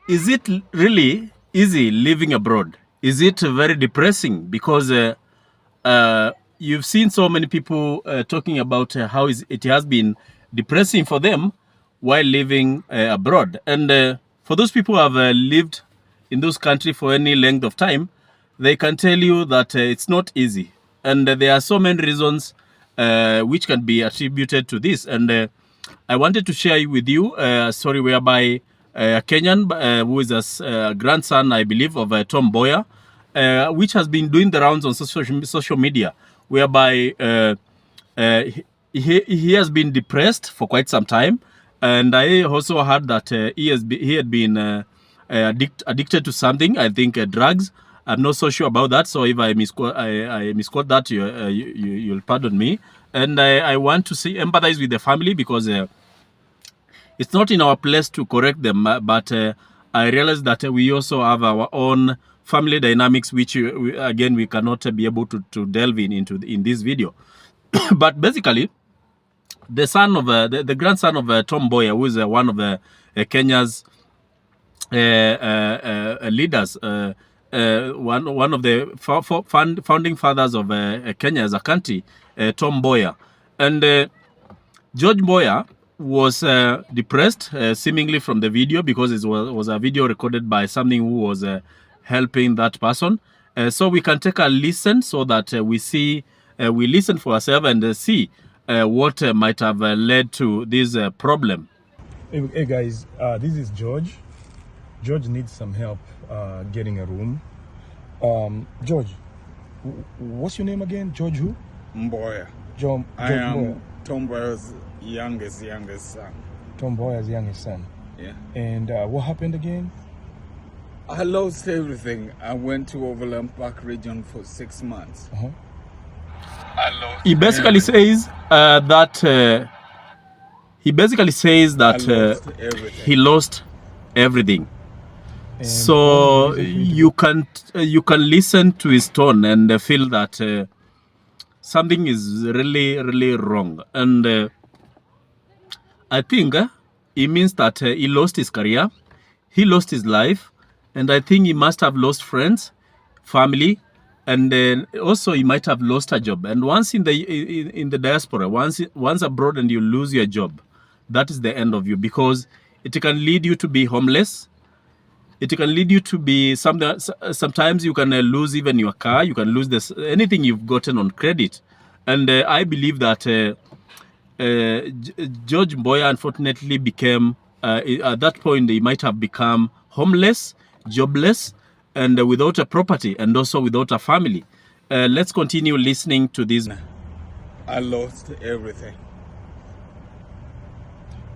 is it really easy living abroad? Is it very depressing? Because you've seen so many people talking about how it has been depressing for them while living abroad. And for those people who have lived in those countries for any length of time, they can tell you that it's not easy. And there are so many reasons which can be attributed to this. And I wanted to share with you a story whereby a Kenyan who is a grandson, I believe, of Tom Mboya, which has been doing the rounds on social media, whereby he has been depressed for quite some time. And I also heard that he had been addicted to something, I think drugs. I'm not so sure about that, so if I misquote that, you'll pardon me. And I want to empathize with the family, because it's not in our place to correct them, but I realize that we also have our own family dynamics, which again we cannot be able to delve in this video. But basically, the son of the grandson of Tom Mboya, who is one of Kenya's leaders, one of the founding fathers of Kenya as a country, Tom Mboya. And George Mboya was depressed, seemingly from the video, because it was a video recorded by something who was helping that person. So we can take a listen, so that we listen for ourselves and see what might have led to this problem. Hey guys, this is George. George needs some help getting a room. George, what's your name again? George who? Mboya. George I am Mboya. Tom Mboya's youngest son. Tom Mboya's youngest son. Yeah. And what happened again? I lost everything. I went to Overland Park region for 6 months. He basically says that he lost everything. And so you can listen to his tone and feel that something is really wrong. And I think it means that he lost his career, he lost his life, and I think he must have lost friends, family, and then also he might have lost a job. And once in the diaspora, once abroad, and you lose your job, that is the end of you, because it can lead you to be homeless. It can lead you to be sometimes you can lose even your car. You can lose anything you've gotten on credit. And I believe that George Mboya unfortunately became, at that point, he might have become homeless, jobless, and without a property, and also without a family. Let's continue listening to this. I lost everything.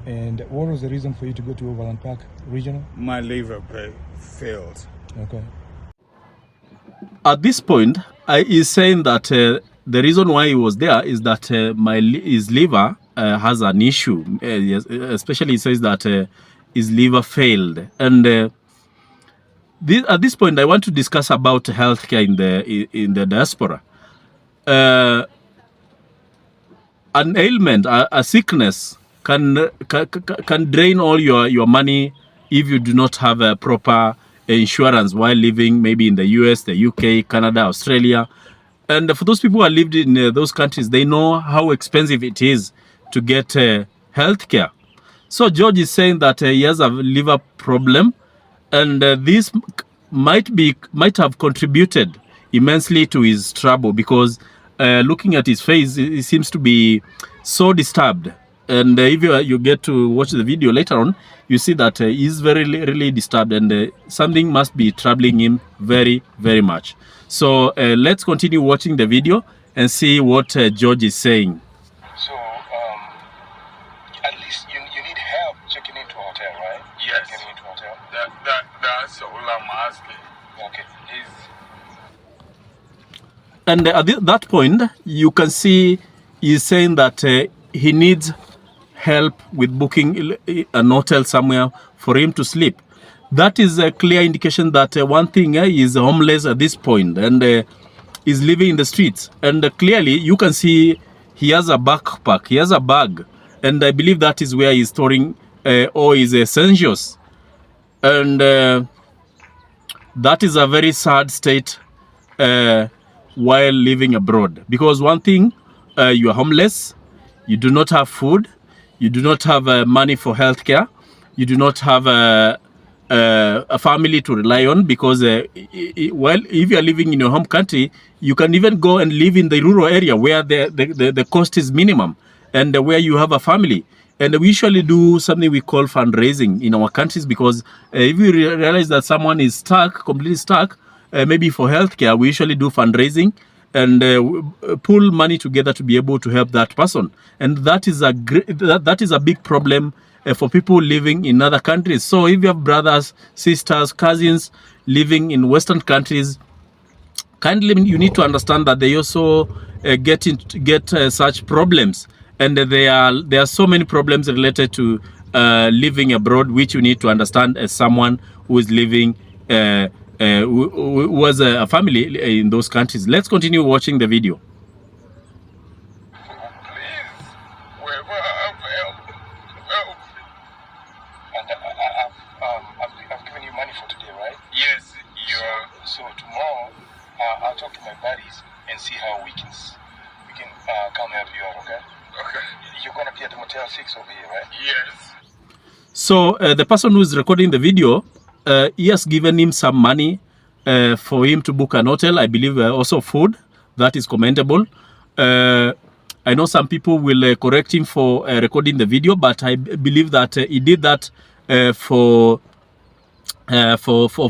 And what was the reason for you to go to Overland Park Regional? My liver failed. Okay. At this point, he's saying that the reason why he was there is that his liver has an issue. Yes, especially he says that his liver failed. And at this point, I want to discuss about healthcare in the diaspora. An ailment, a sickness, can drain all your money if you do not have a proper insurance while living maybe in the US, the UK, Canada, Australia. And for those people who have lived in those countries, they know how expensive it is to get health care. So George is saying that he has a liver problem, and this might have contributed immensely to his trouble, because looking at his face, he seems to be so disturbed. And if you get to watch the video later on, you see that he's really disturbed, and something must be troubling him very much. So let's continue watching the video and see what George is saying. So at least you need help checking into a hotel, right? Yes. Getting into a hotel. That's all I'm asking. Okay. And at that point, you can see he's saying that he needs help with booking an hotel somewhere for him to sleep. That is a clear indication that one thing, he is homeless at this point, and is living in the streets. And clearly you can see he has a backpack, he has a bag, and I believe that is where he's storing all his essentials. And that is a very sad state while living abroad. Because one thing, you are homeless, you do not have food, you do not have money for healthcare, you do not have a family to rely on, because well, if you are living in your home country, you can even go and live in the rural area where the cost is minimum, and where you have a family. And we usually do something we call fundraising in our countries, because if we realize that someone is stuck, completely stuck, maybe for healthcare, we usually do fundraising and pull money together to be able to help that person. And that is that is a big problem for people living in other countries. So if you have brothers, sisters, cousins living in Western countries, kindly you need to understand that they also get such problems, and there are so many problems related to living abroad, which you need to understand as someone who is living who has a family in those countries. Let's continue watching the video. Please, wherever I've help. And I've given you money for today, right? Yes, so tomorrow I'll talk to my buddies and see how we can come help you out, okay? Okay. You're gonna be at the Motel 6 over here, right? Yes. So the person who is recording the video, he has given him some money for him to book an hotel. I believe also food. That is commendable. I know some people will correct him for recording the video, but I believe that he did that for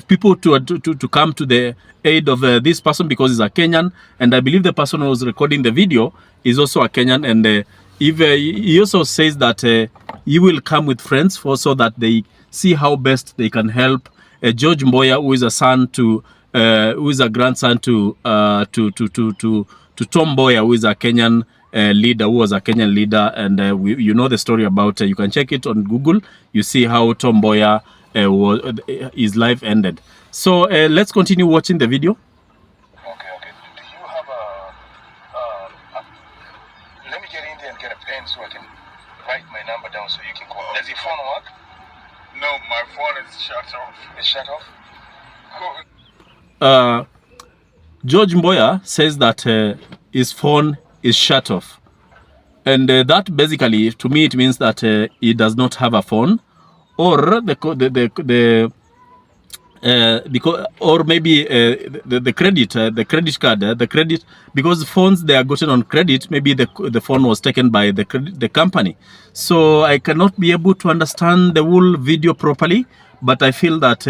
people to come to the aid of this person, because he's a Kenyan, and I believe the person who was recording the video is also a Kenyan. And if he also says that he will come with friends so that they see how best they can help George Mboya, who is a son to who is a grandson to Tom Mboya, who is a Kenyan leader, who was a Kenyan leader. And you know the story about you can check it on Google. You see how Tom Mboya his life ended. So let's continue watching the video. Okay. Do you have let me get in there and get a pen so I can write my number down so you can call. Does your phone work? No, my phone is shut off. It's shut off? George Mboya says that his phone is shut off. And that basically, to me, it means that he does not have a phone, or because, or maybe the credit card, because phones, they are gotten on credit. Maybe the phone was taken by the company. So I cannot be able to understand the whole video properly, but I feel that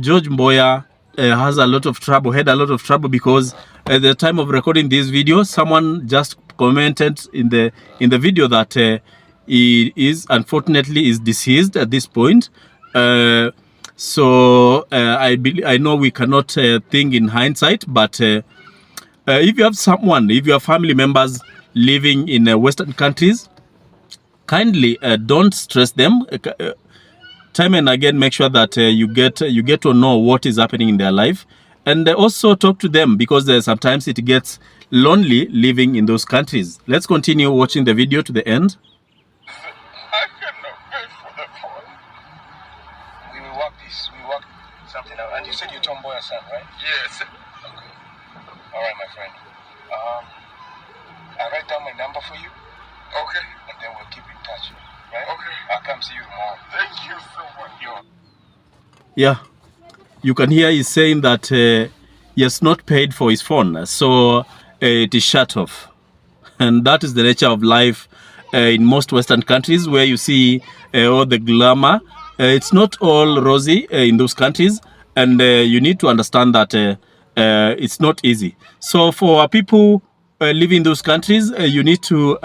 George Mboya has a lot of trouble, had a lot of trouble, because at the time of recording this video, someone just commented in the video that he is unfortunately deceased at this point. So I know we cannot think in hindsight, but if you have someone, if you have family members living in Western countries, kindly don't stress them. Time and again, make sure that you get to know what is happening in their life, and also talk to them, because sometimes it gets lonely living in those countries. Let's continue watching the video to the end. I cannot pay for the phone. We will work something out. And you said you're Tom Mboya's son, right? Yes. Okay. All right, my friend. I'll write down my number for you. Okay. And then we'll keep in touch. Right? Okay. I'll come see you tomorrow. Thank you so much. Yeah, you can hear he's saying that he has not paid for his phone, so it is shut off. And that is the nature of life in most Western countries, where you see all the glamour. It's not all rosy in those countries, and you need to understand that it's not easy. So for people living in those countries, you need to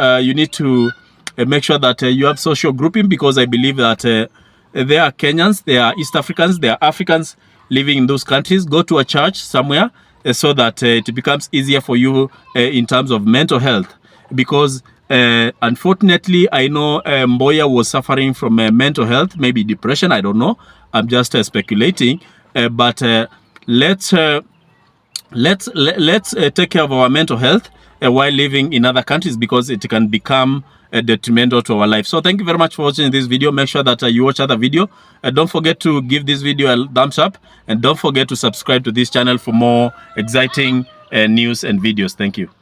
make sure that you have social grouping, because I believe that there are Kenyans, there are East Africans, there are Africans living in those countries. Go to a church somewhere so that it becomes easier for you in terms of mental health, because unfortunately, I know Mboya was suffering from mental health, maybe depression, I don't know. I'm just speculating, but let's take care of our mental health while living in other countries, because it can become detrimental to our life. So thank you very much for watching this video. Make sure that you watch other video. Don't forget to give this video a thumbs up, and don't forget to subscribe to this channel for more exciting news and videos. Thank you.